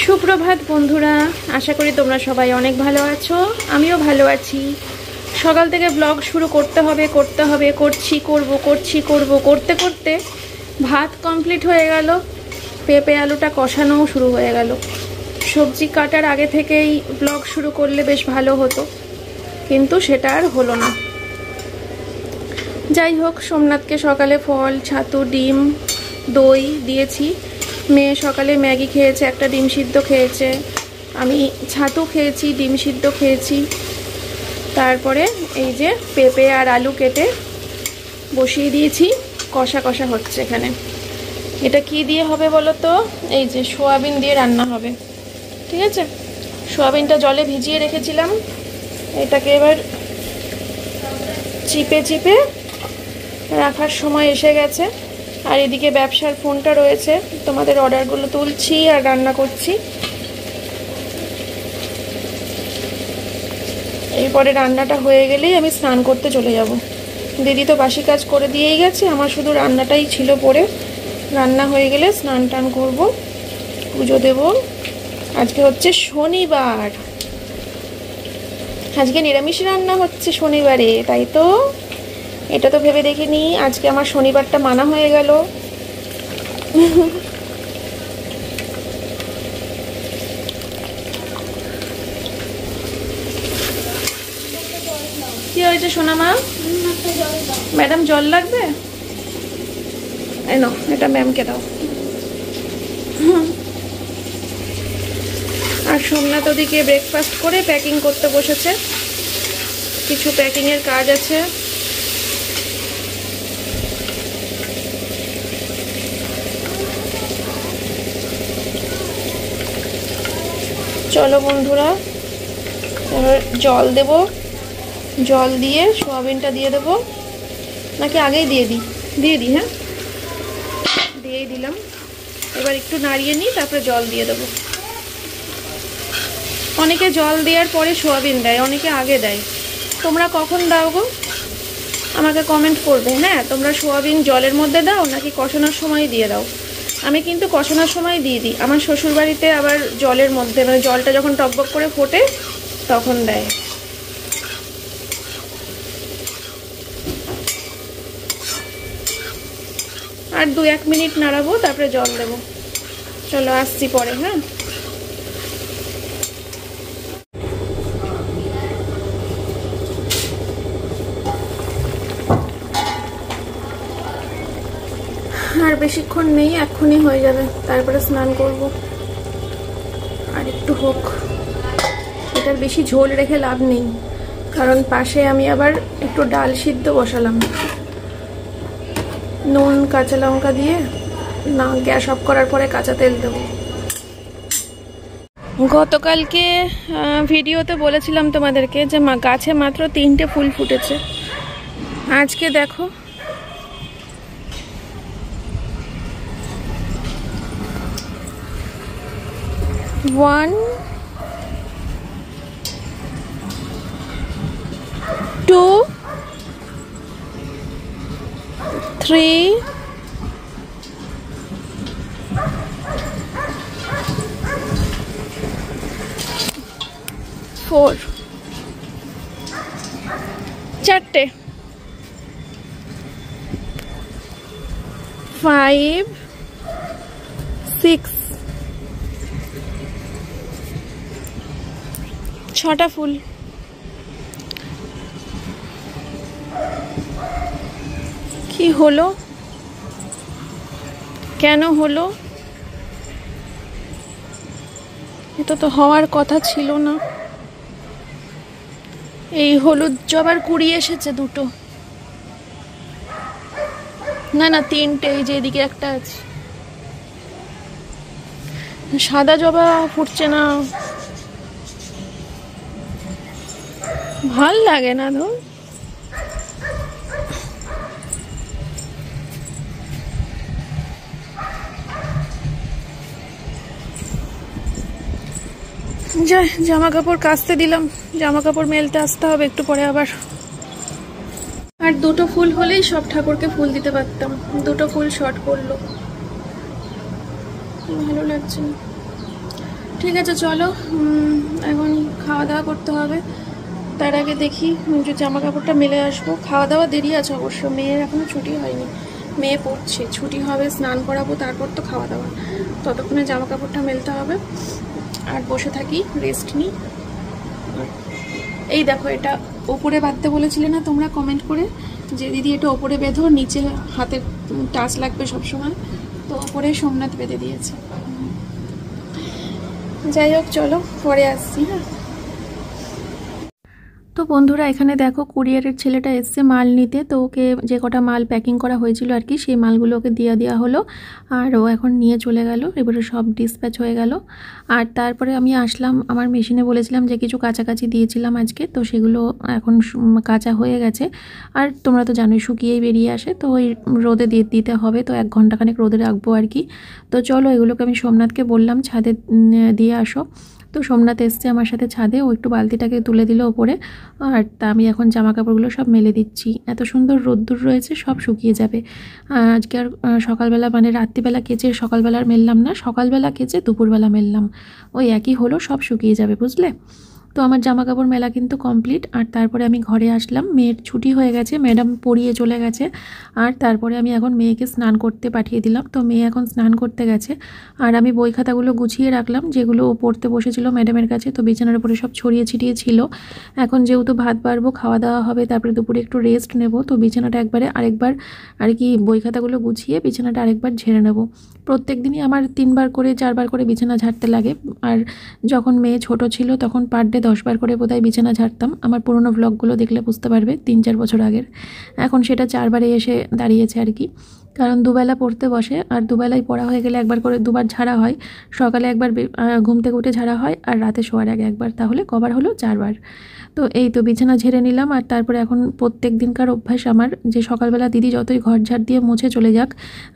সুপ্রভাত বন্ধুরা, আশা করি তোমরা সবাই অনেক ভালো আছো। আমিও ভালো আছি। সকাল থেকে ব্লগ শুরু করতে হবে করতে করতে ভাত কমপ্লিট হয়ে গেল, পেঁপে আলুটা কষানোও শুরু হয়ে গেল। সবজি কাটার আগে থেকেই ব্লগ শুরু করলে বেশ ভালো হতো, কিন্তু সেটা আর হলো না। যাই হোক, সোমনাথকে সকালে ফল, ছাতু, ডিম, দই দিয়েছি। মেয়ে সকালে ম্যাগি খেয়েছে, একটা ডিম সিদ্ধ খেয়েছে। আমি ছাতু খেয়েছি, ডিম সিদ্ধ খেয়েছি। তারপরে এই যে পেঁপে আর আলু কেটে বসিয়ে দিয়েছি, কষা কষা হচ্ছে এখানে। এটা কি দিয়ে হবে বলো তো? এই যে সোয়াবিন দিয়ে রান্না হবে, ঠিক আছে? সোয়াবিনটা জলে ভিজিয়ে রেখেছিলাম, এটাকে এবার চিপে চিপে রাখার সময় এসে গেছে। আর এদিকে ব্যবসার ফোনটা রয়েছে, তোমাদের অর্ডারগুলো তুলছি আর রান্না করছি। এরপরে রান্নাটা হয়ে গেলেই আমি স্নান করতে চলে যাব। দিদি তো বাসি কাজ করে দিয়েই গেছে, আমার শুধু রান্নাটাই ছিল পরে। রান্না হয়ে গেলে স্নান টান করব, পুজো দেব। আজকে হচ্ছে শনিবার, আজকে নিরামিষ রান্না হচ্ছে শনিবারে, তাই তো? এটা তো ভেবে দেখিনি, আজকে আমার শনিবারটা মানা হয়ে গেল। কি হয়েছে সোনামা? ম্যাডাম জল লাগবে? এনো, এটা ম্যামকে দাও। আর সোমনাথ ওদিকে ব্রেকফাস্ট করে প্যাকিং করতে বসেছে, কিছু প্যাকিংয়ের কাজ আছে। চলো বন্ধুরা, এবার জল দেব। জল দিয়ে সোয়াবিনটা দিয়ে দেবো, নাকি আগেই দিয়ে দিই? হ্যাঁ, দিয়েই দিলাম। এবার একটু নাড়িয়ে নিই, তারপরে জল দিয়ে দেবো। অনেকে জল দেওয়ার পরে সোয়াবিন দেয়, অনেকে আগে দেয়। তোমরা কখন দাও গো? আমাকে কমেন্ট করবে। হ্যাঁ, তোমরা সোয়াবিন জলের মধ্যে দাও নাকি কষানোর সময় দিয়ে দাও? আমি কিন্তু কষানোর সময় দিয়ে দিই। আমার শ্বশুরবাড়িতে আবার জলের মধ্যে, মানে জলটা যখন টকবক করে ফোটে তখন দেয়। আর 2-1 মিনিট নাড়াবো, তারপরে জল দেবো। চলো, আসছি পরে। হ্যাঁ, আর বেশিক্ষণ নেই, এক্ষুনি হয়ে যাবে, তারপরে স্নান করব। আর একটু হোক, এটার বেশি ঝোল রেখে লাভ নেই, কারণ পাশে আমি আবার একটু ডাল সিদ্ধ বসালাম। নুন কাঁচা লঙ্কা দিয়ে, না গ্যাস অফ করার পরে কাঁচা তেল দেবো। গতকালকে ভিডিওতে বলেছিলাম তোমাদেরকে যে গাছে মাত্র 3টে ফুল ফুটেছে। আজকে দেখো, 1, 2, 3, 4, 4টে, 5, 6, 6টা ফুল। কি হলো? কেন হলো? এটা তো হওয়ার কথা ছিল না। এই হলুদ জবার কুড়ি এসেছে 2টো, না 3টে। এই যে এদিকে একটা আছে। সাদা জবা ফুটছে না, ভাল লাগে না। ধর, যাই, জামা কাপড় কাচতে দিলাম, জামা কাপড় মেলতে আসতে হবে একটু পরে আবার। আর 2টো ফুল হলেই সব ঠাকুরকে ফুল দিতে পারতাম, 2টো ফুল শর্ট পড়লো, ভালো লাগছে না। ঠিক আছে চলো, এখন খাওয়া দাওয়া করতে হবে। তার আগে দেখি যে জামা কাপড়টা মেলে আসবো। খাওয়া দাওয়া দেরি আছে অবশ্য, মেয়ের এখনও ছুটি হয়নি, মেয়ে পড়ছে, ছুটি হবে, স্নান করাবো, তারপর তো খাওয়া দাওয়া। ততক্ষণে জামা কাপড়টা মেলতে হবে। আর বসে থাকি, রেস্ট নিই। এই দেখো, এটা ওপরে বাঁধতে বলেছিলে না তোমরা কমেন্ট করে, যে দিদি এটা ওপরে বেঁধো, নিচে হাতের টাচ লাগবে সবসময়, তো ওপরে সোমনাথ বেঁধে দিয়েছে। যাই হোক চলো, পরে আসছি। হ্যাঁ তো বন্ধুরা, এখানে দেখো কুরিয়ারের ছেলেটা এসছে মাল নিতে, তো ওকে যে কটা মাল প্যাকিং করা হয়েছিল আর কি, সেই মালগুলো ওকে দেওয়া হলো, আর ও এখন নিয়ে চলে গেল। এবারে সব ডিসপ্যাচ হয়ে গেল। আর তারপরে আমি আসলাম, আমার মেশিনে বলেছিলাম যে কিছু কাছাকাছি দিয়েছিলাম আজকে, তো সেগুলো এখন কাঁচা হয়ে গেছে। আর তোমরা তো জানোই শুকিয়েই বেরিয়ে আসে, তো ওই রোদে দিতে হবে, তো 1 ঘন্টাখানেক রোদে রাখবো আর কি। তো চলো, এগুলোকে আমি সোমনাথকে বললাম ছাদে দিয়ে আসো। তো সোমনাথ এসছে আমার সাথে ছাদে, ও একটু বালতিটাকে তুলে দিল ওপরে। আর তা আমি এখন জামা কাপড়গুলো সব মেলে দিচ্ছি। এত সুন্দর রোদ্দুর রয়েছে, সব শুকিয়ে যাবে। আজকে আর সকালবেলা মানে রাত্রিবেলা কেচে সকালবেলা আর মেললাম না, সকালবেলা কেচে দুপুরবেলা মেললাম, ওই একই হলো, সব শুকিয়ে যাবে, বুঝলে। তো আমার জামা কাপড় মেলা কিন্তু কমপ্লিট। আর তারপরে আমি ঘরে আসলাম, মেয়ের ছুটি হয়ে গেছে, ম্যাডাম পড়িয়ে চলে গেছে। আর তারপরে আমি এখন মেয়েকে স্নান করতে পাঠিয়ে দিলাম, তো মেয়ে এখন স্নান করতে গেছে। আর আমি বই খাতাগুলো গুছিয়ে রাখলাম, যেগুলো ও পড়তে বসেছিল ম্যাডামের কাছে, তো বিছানার উপরে সব ছড়িয়ে ছিটিয়ে ছিল। এখন যেহেতু ভাত বাড়বো, খাওয়া দাওয়া হবে, তারপরে দুপুরে একটু রেস্ট নেব, তো বিছানাটা আরেকবার আর কি বই খাতাগুলো গুছিয়ে বিছানাটা আরেকবার ঝেড়ে নেব। প্রত্যেক দিনই আমার 3 বার করে 4 বার করে বিছানা ঝাড়তে লাগে। আর যখন মেয়ে ছোট ছিল তখন পার ডে 10 বার করে বোধহয় বিছানা ঝাড়তাম। আমার পুরনো ব্লগগুলো দেখলে বুঝতে পারবে, 3-4 বছর আগের। এখন সেটা 4 বারে এসে দাঁড়িয়েছে আর কি, কারণ দুবেলা পড়তে বসে, আর দুবেলায় পড়া হয়ে গেলে একবার করে 2বার ঝাড়া হয়। সকালে একবার ঘুম থেকে উঠে ঝাড়া হয়, আর রাতে শোয়ার আগে একবার, তাহলে কবার হলো 4 বার। তো এই তো বিছানা ঝেড়ে নিলাম। আর তারপরে এখন প্রত্যেক দিনকার অভ্যাস আমার, যে সকালবেলা দিদি যতই ঘর ঝাড় দিয়ে মুছে চলে যাক,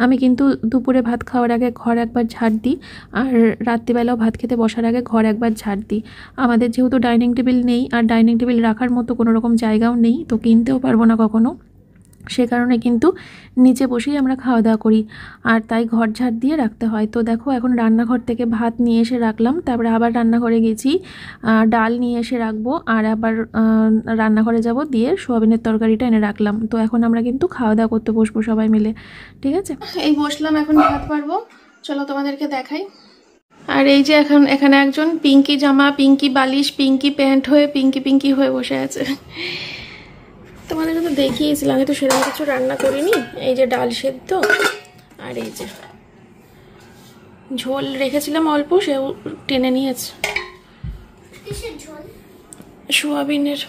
আমি কিন্তু দুপুরে ভাত খাওয়ার আগে ঘর একবার ঝাড় দিই, আর রাত্রিবেলাও ভাত খেতে বসার আগে ঘর একবার ঝাড় দিই। আমাদের যেহেতু ডাইনিং টেবিল নেই, আর ডাইনিং টেবিল রাখার মতো কোনো রকম জায়গাও নেই, তো কিনতেও পারবো না কখনো, সে কারণে কিন্তু নিচে বসেই আমরা খাওয়া দাওয়া করি, আর তাই ঘর ঝাড় দিয়ে রাখতে হয়। তো দেখো, এখন রান্নাঘর থেকে ভাত নিয়ে এসে রাখলাম, তারপরে আবার রান্নাঘরে গেছি, ডাল নিয়ে এসে রাখবো, আর আবার রান্নাঘরে যাব, দিয়ে সোয়াবিনের তরকারিটা এনে রাখলাম। তো এখন আমরা কিন্তু খাওয়া দাওয়া করতে বসবো সবাই মিলে, ঠিক আছে। এই বসলাম, এখন ভাত পারবো, চলো তোমাদেরকে দেখাই। আর এই যে এখানে একজন পিঙ্কি জামা, পিঙ্কি বালিশ, পিঙ্কি প্যান্ট হয়ে পিঙ্কি হয়ে বসে আছে। তোমাদের তো দেখিয়েছিলাম, আমি তো সেরকম কিছু রান্না করিনি। এই যে ডাল সেদ্ধ, আর এই যে ঝোল রেখেছিলাম অল্প, সেও টেনে নিয়েছে, সোয়াবিনের।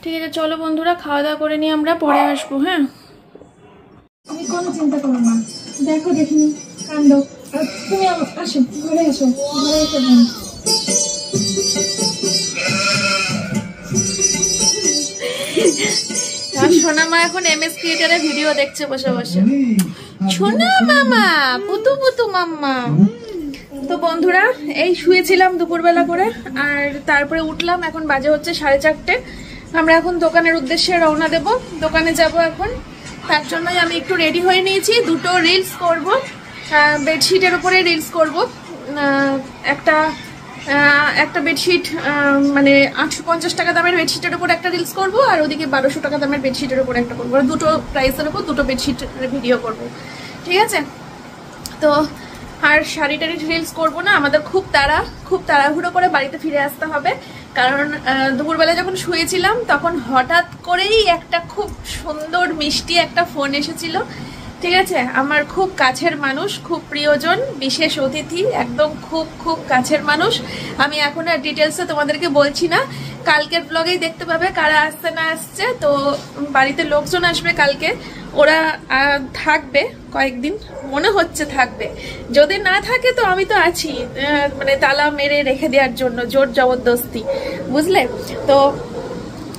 ঠিক আছে চলো বন্ধুরা, খাওয়া দাওয়া করে নিয়ে আমরা পরে আসবো। হ্যাঁ, তুমি কোনো চিন্তা করো না, দেখো দেখিনি কাণ্ড। তুমি আসো, ঘরে আসো, ঘরে এসে বোন। সোনা মা এখন MS ক্রিয়েটারে ভিডিও দেখছে বসে বসে। সোনা মামা, পুতু পুতু মাম্মা। তো বন্ধুরা, এই শুয়েছিলাম দুপুরবেলা করে, আর তারপরে উঠলাম, এখন বাজে হচ্ছে 4:30। আমরা এখন দোকানের উদ্দেশ্যে রওনা দেব, দোকানে যাব এখন। তার জন্যই আমি একটু রেডি হয়ে নিয়েছি, 2টো রিলস করব, বেডশিটের উপরে রিলস করব। একটা বেডশিট মানে 850 টাকা দামের বেডশিটের উপর একটা রিলস করব, আর ওদিকে 1200 টাকা দামের বেডশিটের উপর একটা করবো, আর 2টো প্রাইসের উপর 2টো বেডশিটের ভিডিও করব, ঠিক আছে। তো আর শাড়িটারি রিলস করবো না, আমাদের খুব তাড়াহুড়ো করে বাড়িতে ফিরে আসতে হবে, কারণ দুপুরবেলা যখন শুয়েছিলাম তখন হঠাৎ করেই একটা খুব সুন্দর মিষ্টি একটা ফোন এসেছিল, ঠিক আছে। আমার খুব কাছের মানুষ, খুব প্রিয়জন, বিশেষ অতিথি, একদম খুব কাছের মানুষ। আমি এখন আর ডিটেলসে তোমাদেরকে বলছি না, কালকের ব্লগেই দেখতে পাবে কারা আসছে না আসছে। তো বাড়িতে লোকজন আসবে কালকে, ওরা থাকবে কয়েকদিন, মনে হচ্ছে থাকবে, যদি না থাকে তো আমি তো আছি, মানে তালা মেরে রেখে দেওয়ার জন্য, জোর জবরদস্তি, বুঝলে। তো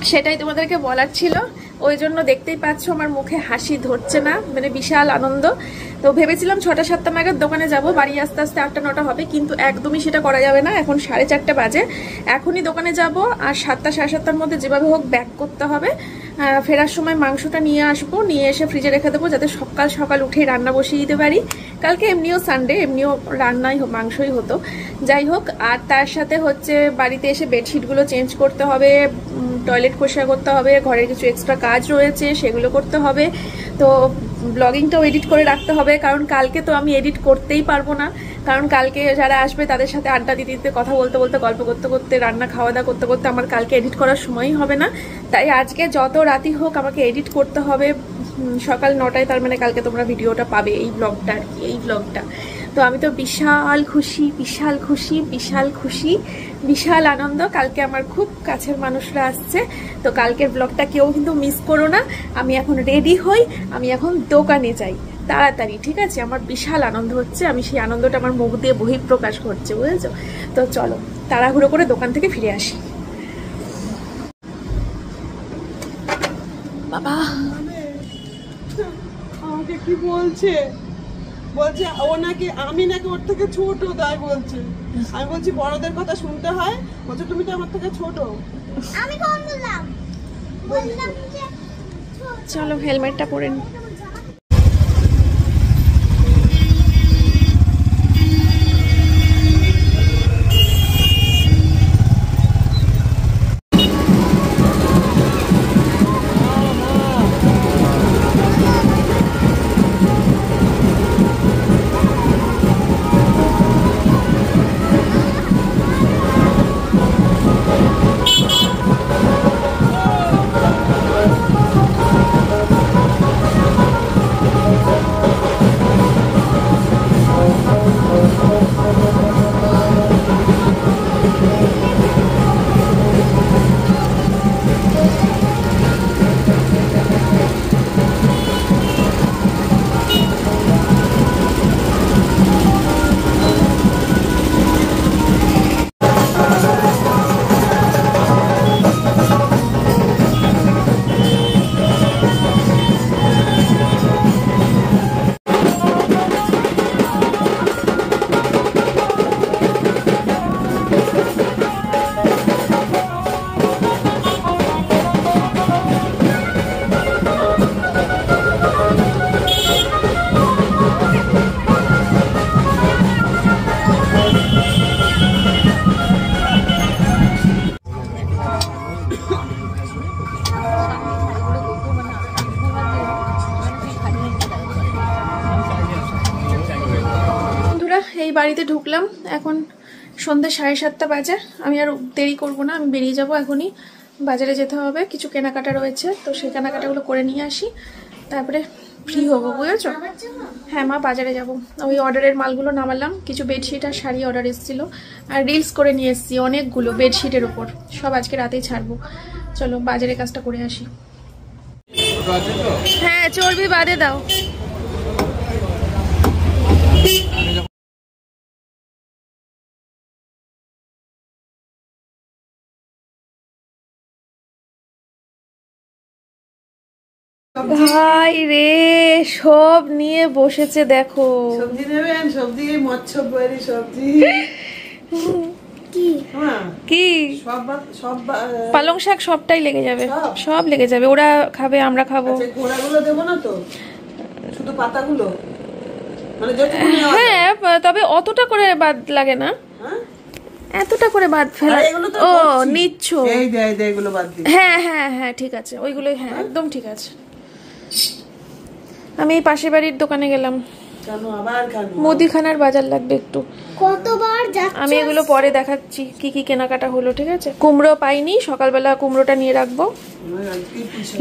সেটাই তোমাদেরকে বলার ছিল। ওই জন্য দেখতেই পাচ্ছ আমার মুখে হাসি ধরছে না, মানে বিশাল আনন্দ। তো ভেবেছিলাম 6টা-7টা নাগাদ দোকানে যাব, বাড়ি আস্তে আস্তে 8টা-9টা হবে, কিন্তু একদমই সেটা করা যাবে না। এখন 4:30 বাজে, এখনই দোকানে যাব, আর 7টা-7:30টার মধ্যে যেভাবে হোক ব্যাক করতে হবে। ফেরার সময় মাংসটা নিয়ে আসবো, নিয়ে এসে ফ্রিজে রেখে দেবো, যাতে সকাল সকাল উঠেই রান্না বসিয়ে দিতে পারি। কালকে এমনিও সানডে, এমনিও রান্নাই মাংসই হতো, যাই হোক। আর তার সাথে হচ্ছে বাড়িতে এসে বেডশিটগুলো চেঞ্জ করতে হবে, টয়লেট পরিষ্কার করতে হবে, ঘরের কিছু এক্সট্রা কাজ রয়েছে সেগুলো করতে হবে। তো ব্লগিংটাও এডিট করে রাখতে হবে, কারণ কালকে তো আমি এডিট করতেই পারবো না, কারণ কালকে যারা আসবে তাদের সাথে আড্ডা দিতে দিতে, কথা বলতে বলতে, গল্প করতে করতে, রান্না খাওয়া দাওয়া করতে করতে আমার কালকে এডিট করার সময়ই হবে না। তাই আজকে যত রাতই হোক আমাকে এডিট করতে হবে সকাল 9টায়, তার মানে কালকে তোমরা ভিডিওটা পাবে, এই ব্লগটা। তো আমি তো বিশাল খুশি, বিশাল খুশি, বিশাল খুশি, বিশাল আনন্দ। কালকে আমার খুব কাছের মানুষরা আসছে, তো কালকের ব্লগটা কেউ কিন্তু মিস করো না। আমি এখন রেডি হই, আমি এখন দোকানে যাই তাড়াতাড়ি, ঠিক আছে? আমার বিশাল আনন্দ হচ্ছে, আমি সেই আনন্দটা আমার মুখ দিয়ে বহিঃপ্রকাশ করছে, বুঝেছো? তো চলো তাড়াহুড়ো করে দোকান থেকে ফিরে আসি। বাবা আমাকে কি বলছে ও নাকি, আমি নাকি ওর থেকে ছোট, তাই বলছে। আমি বলছি বড়দের কথা শুনতে হয়, বলছে তুমি তো আমার থেকে ছোট। আমি কখন বললাম? বললাম যে চলো হেলমেটটা পরে নি। এই বাড়িতে ঢুকলাম, এখন সন্ধ্যে 7:30 বাজে। আমি আর দেরি করব না, আমি বেরিয়ে যাব এখনই। বাজারে যেতে হবে, কিছু কেনাকাটা রয়েছে, তো সেই কেনাকাটাগুলো করে নিয়ে আসি, তারপরে ফ্রি হবো, বুঝেছো? হ্যাঁ মা, বাজারে যাব। ওই অর্ডারের মালগুলো নামালাম, কিছু বেডশিট আর শাড়ি অর্ডার এসেছিল, আর রিলস করে নিয়ে এসেছি অনেকগুলো বেডশিটের উপর, সব আজকে রাতেই ছাড়বো। চলো বাজারের কাজটা করে আসি। হ্যাঁ চর্বি বাদে দাও। ভাই রে, সব নিয়ে বসেছে দেখো। সবজি নেবেন? সবজি মৎস্য বড়ি, সবজি কি পালং শাক সবটাই লেগে যাবে, সব লেগে যাবে। ওরা খাবে, আমরা খাবো। ঘোড়াগুলো দেবো না তো, শুধু পাতাগুলো? হ্যাঁ, তবে অতটা করে বাদ লাগে না, এতটা করে বাদ ফেলা। ও নিচ্ছ? হ্যাঁ হ্যাঁ হ্যাঁ ঠিক আছে, ওইগুলোই, হ্যাঁ একদম ঠিক আছে। আমি এই পাশের বাড়ির দোকানে গেলাম, মুদিখানার বাজার লাগবে একটু। কতবার যাচ্ছ? আমি এগুলো পরে দেখাচ্ছি কি কি কেনাকাটা হলো, ঠিক আছে? কুমড়ো পাইনি, সকালবেলা কুমড়োটা নিয়ে রাখবো।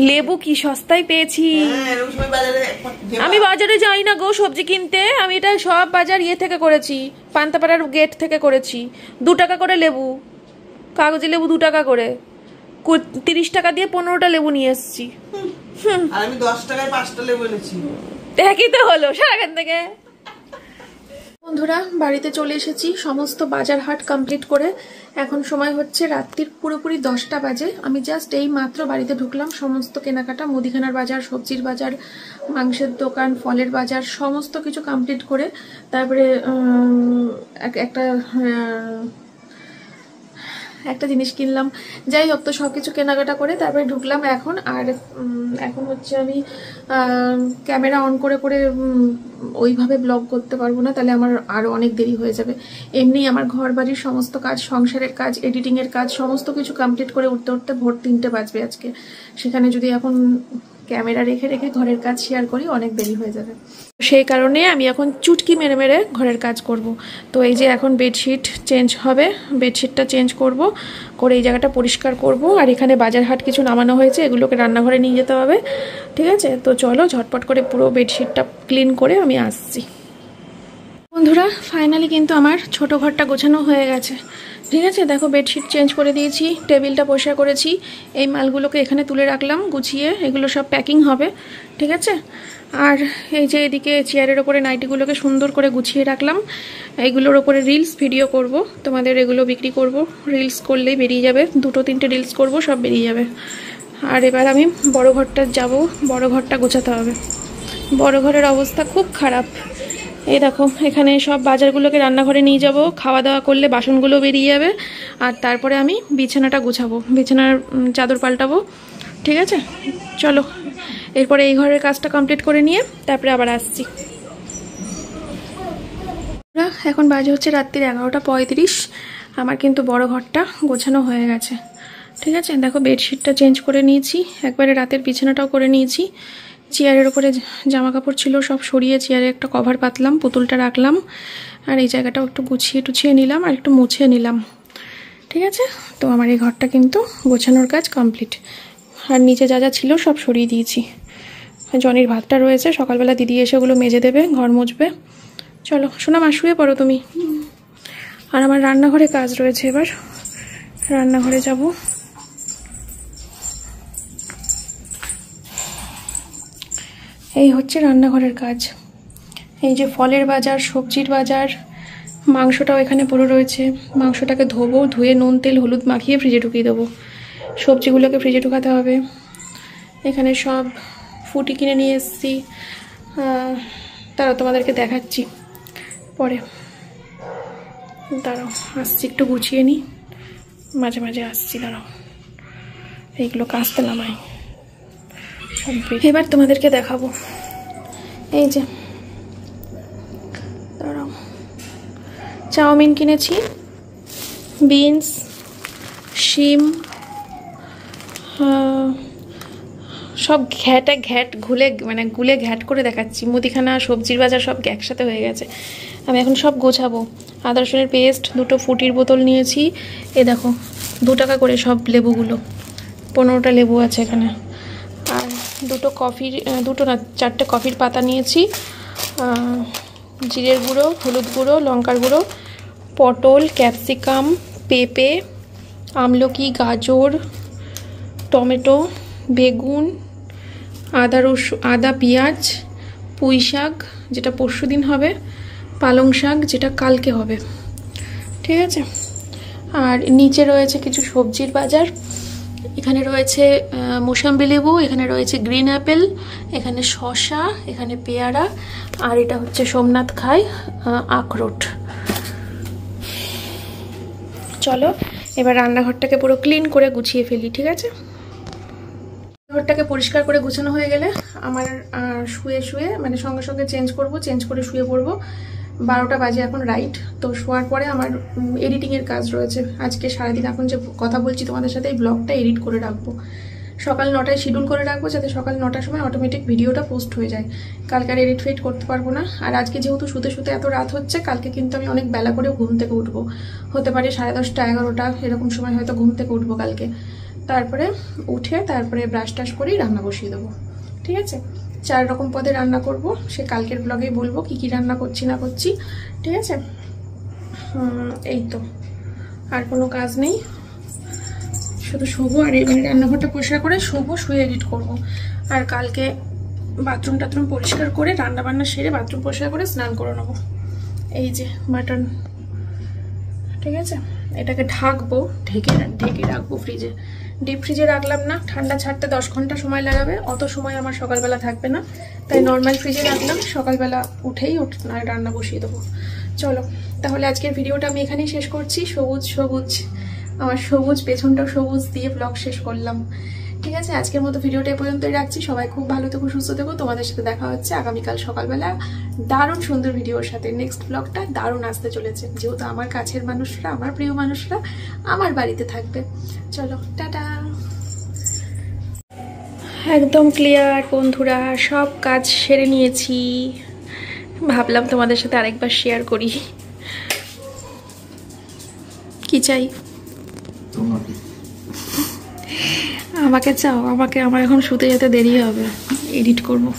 লেবু কি সস্তায় পেয়েছি। আমি বাজারে যাই না গো সবজি কিনতে, আমি এটা সব বাজার ইয়ে থেকে করেছি, পান্তাপাড়ার গেট থেকে করেছি। 2 টাকা করে লেবু, কাগজি লেবু 2 টাকা করে, 30 টাকা দিয়ে 15টা লেবু নিয়ে এসেছি। আমি 10 টাকায় 5টা লেবু এনেছি। একই তো হলো সারাখান থেকে। বন্ধুরা বাড়িতে চলে এসেছি সমস্ত বাজার হাট কমপ্লিট করে। এখন সময় হচ্ছে রাত্রির পুরোপুরি 10টা বাজে। আমি জাস্ট এই মাত্র বাড়িতে ঢুকলাম। সমস্ত কেনাকাটা, মুদিখানার বাজার, সবজির বাজার, মাংসের দোকান, ফলের বাজার সমস্ত কিছু কমপ্লিট করে তারপরে একটা জিনিস কিনলাম। যাই হোক, তো সব কিছু কেনাকাটা করে তারপরে ঢুকলাম এখন। আর এখন হচ্ছে আমি ক্যামেরা অন করে করে ওইভাবে ব্লগ করতে পারবো না, তাহলে আমার আরও অনেক দেরি হয়ে যাবে। এমনি আমার ঘর বাড়ির সমস্ত কাজ, সংসারের কাজ, এডিটিংয়ের কাজ সমস্ত কিছু কমপ্লিট করে উঠতে উঠতে ভোর 3টে বাজবে আজকে। সেখানে যদি এখন ক্যামেরা রেখে রেখে ঘরের কাজ শেয়ার করি অনেক দেরি হয়ে যাবে। সেই কারণে আমি এখন চুটকি মেরে মেরে ঘরের কাজ করব। তো এই যে এখন বেডশিট চেঞ্জ হবে, বেডশিটটা চেঞ্জ করব, করে এই জায়গাটা পরিষ্কার করব। আর এখানে বাজার হাট কিছু নামানো হয়েছে, এগুলোকে রান্নাঘরে নিয়ে যেতে হবে। ঠিক আছে, তো চলো ঝটপট করে পুরো বেডশিটটা ক্লিন করে আমি আসছি। বন্ধুরা ফাইনালি কিন্তু আমার ছোট ঘরটা গোছানো হয়ে গেছে। ঠিক আছে, দেখো বেডশিট চেঞ্জ করে দিয়েছি, টেবিলটা পরিষ্কার করেছি, এই মালগুলোকে এখানে তুলে রাখলাম গুছিয়ে, এগুলো সব প্যাকিং হবে। ঠিক আছে, আর এই যে এদিকে চেয়ারের ওপরে নাইটিগুলোকে সুন্দর করে গুছিয়ে রাখলাম। এইগুলোর ওপরে রিলস ভিডিও করব, তোমাদের এগুলো বিক্রি করব। রিলস করলেই বেরিয়ে যাবে, 2-3টে রিলস করব, সব বেরিয়ে যাবে। আর এবার আমি বড় ঘরটা যাব, বড় ঘরটা গোছাতে হবে। বড় ঘরের অবস্থা খুব খারাপ। এই দেখো এখানে সব বাজারগুলোকে রান্নাঘরে নিয়ে যাব, খাওয়া দাওয়া করলে বাসনগুলো বেরিয়ে যাবে। আর তারপরে আমি বিছানাটা গোছাবো, বিছানার চাদর পাল্টাবো। ঠিক আছে, চলো এরপরে এই ঘরের কাজটা কমপ্লিট করে নিয়ে তারপরে আবার আসছি। এখন বাজে হচ্ছে রাত্রির 11:35। আমার কিন্তু বড় ঘরটা গোছানো হয়ে গেছে। ঠিক আছে, দেখো বেডশিটটা চেঞ্জ করে নিয়েছি, একবারে রাতের বিছানাটাও করে নিয়েছি। চেয়ারের ওপরে জামা কাপড় ছিল সব সরিয়ে চেয়ারে একটা কভার পাতলাম, পুতুলটা রাখলাম। আর এই জায়গাটাও একটু গুছিয়ে টুছিয়ে নিলাম আর একটু মুছে নিলাম। ঠিক আছে, তো আমার এই ঘরটা কিন্তু গোছানোর কাজ কমপ্লিট। আর নিচে যা যা ছিল সব সরিয়ে দিয়েছি। জনির ভাতটা রয়েছে, সকালবেলা দিদি এসে ওগুলো মেজে দেবে, ঘর মুছবে। চলো শোনা মা, শুয়ে পড়ো তুমি। আর আমার রান্নাঘরে কাজ রয়েছে, এবার রান্নাঘরে যাব। এই হচ্ছে রান্নাঘরের কাজ। এই যে ফলের বাজার, সবজির বাজার, মাংসটাও এখানে পড়ে রয়েছে। মাংসটাকে ধোবো, ধুয়ে নুন তেল হলুদ মাখিয়ে ফ্রিজে ঢুকিয়ে দেবো। সবজিগুলোকে ফ্রিজে ঢুকাতে হবে। এখানে সব ফুটি কিনে নিয়ে এসেছি, তারা তোমাদেরকে দেখাচ্ছি পরে। দাঁড়াও আসছি, একটু গুছিয়ে নিই, মাঝে মাঝে আসছি, দাঁড়াও এইগুলো কাচতে নামাই। এবার তোমাদেরকে দেখাবো। এই যে দাঁড়াও, চাউমিন কিনেছি, বিনস, শিম, সব গুলে ঘ্যাট করে দেখাচ্ছি। মুদিখানা সবজির বাজার সব একসাথে হয়ে গেছে। আমি এখন সব গোছাবো। আদা রসুনের পেস্ট, 2টো ফুটির বোতল নিয়েছি। এ দেখো 2 টাকা করে সব লেবুগুলো, 15টা লেবু আছে এখানে। আর 4টে কফির পাতা নিয়েছি। জিরের গুঁড়ো, হলুদ গুঁড়ো, লঙ্কার গুঁড়ো, পটল, ক্যাপসিকাম, পেঁপে, আমলকি, গাজর, টমেটো, বেগুন, আদা, পেঁয়াজ, পুঁই শাক যেটা পরশুদিন হবে, পালং শাক যেটা কালকে হবে। ঠিক আছে, আর নিচে রয়েছে কিছু সবজির বাজার। এখানে রয়েছে মোসাম্বি লেবু, এখানে রয়েছে গ্রিন অ্যাপেল, এখানে শসা, এখানে পেয়ারা, আর এটা হচ্ছে সোমনাথ খায় আখরোট। চলো এবার রান্নাঘরটাকে পুরো ক্লিন করে গুছিয়ে ফেলি। ঠিক আছে, ঘরটাকে পরিষ্কার করে গুছানো হয়ে গেলে আমার শুয়ে মানে সঙ্গে সঙ্গে চেঞ্জ করে শুয়ে পড়বো। 12টা বাজে এখন রাইট। তো শোয়ার পরে আমার এডিটিংয়ের কাজ রয়েছে। আজকে সারাদিন এখন যে কথা বলছি তোমাদের সাথে, এই ব্লগটা এডিট করে রাখবো। সকাল 9টায় শিডিউল করে রাখবো, যাতে সকাল 9টার সময় অটোমেটিক ভিডিওটা পোস্ট হয়ে যায়। কালকে আর এডিট ফেডিট করতে পারবো না। আর আজকে যেহেতু শুতে শুতে এত রাত হচ্ছে, কালকে কিন্তু আমি অনেক বেলা করে ঘুম থেকে উঠবো। হতে পারে 10:30, 11টা এরকম সময় হয়তো ঘুম থেকে উঠবো কালকে। তারপরে উঠে তারপরে ব্রাশ টাশ করেই রান্না বসিয়ে দেবো। ঠিক আছে, 4 রকম পদে রান্না করব, সে কালকের ব্লগেই বলবো কি কি রান্না করছি না করছি। ঠিক আছে, এই তো আর কোনো কাজ নেই, শুধু শোবো। আর এই রান্নাঘরটা পরিষ্কার করে শোবো, শুয়ে এডিট করব। আর কালকে বাথরুম টাথরুম পরিষ্কার করে রান্না বান্না সেরে বাথরুম পরিষ্কার করে স্নান করে নেবো। এই যে মাটন, ঠিক আছে। এটাকে ঢাকবো, ঢেকে রাখবো ফ্রিজে। ডিপ ফ্রিজে রাখলাম না, ঠান্ডা ছাড়তে 10 ঘন্টা সময় লাগাবে, অত সময় আমার সকালবেলা থাকবে না, তাই নর্মাল ফ্রিজে রাখলাম। সকালবেলা উঠেই রান্না বসিয়ে দেবো। চলো তাহলে আজকের ভিডিওটা আমি এখানেই শেষ করছি। সবুজ সবুজ, আমার সবুজ পেছনটাও সবুজ দিয়ে ব্লগ শেষ করলাম, ঠিক আছে। আজকের মতো ভিডিওটা এ পর্যন্তই রাখছি। সবাই খুব ভালো থেকো, সুস্থ থেকো। তোমাদের সাথে দেখা হচ্ছে আগামীকাল সকালবেলা দারুণ সুন্দর ভিডিওর সাথে। নেক্সট ব্লগটা দারুণ আসতে চলেছে, যেহেতু আমার কাছের মানুষরা, আমার প্রিয় মানুষরা আমার বাড়িতে থাকবে। চলো টাটা। একদম ক্লিয়ার বন্ধুরা, সব কাজ সেরে নিয়েছি। ভাবলাম তোমাদের সাথে আরেকবার শেয়ার করি। কি চাই? আমাকে চাও? আমার এখন শুতে যেতে দেরি হবে, এডিট করবো।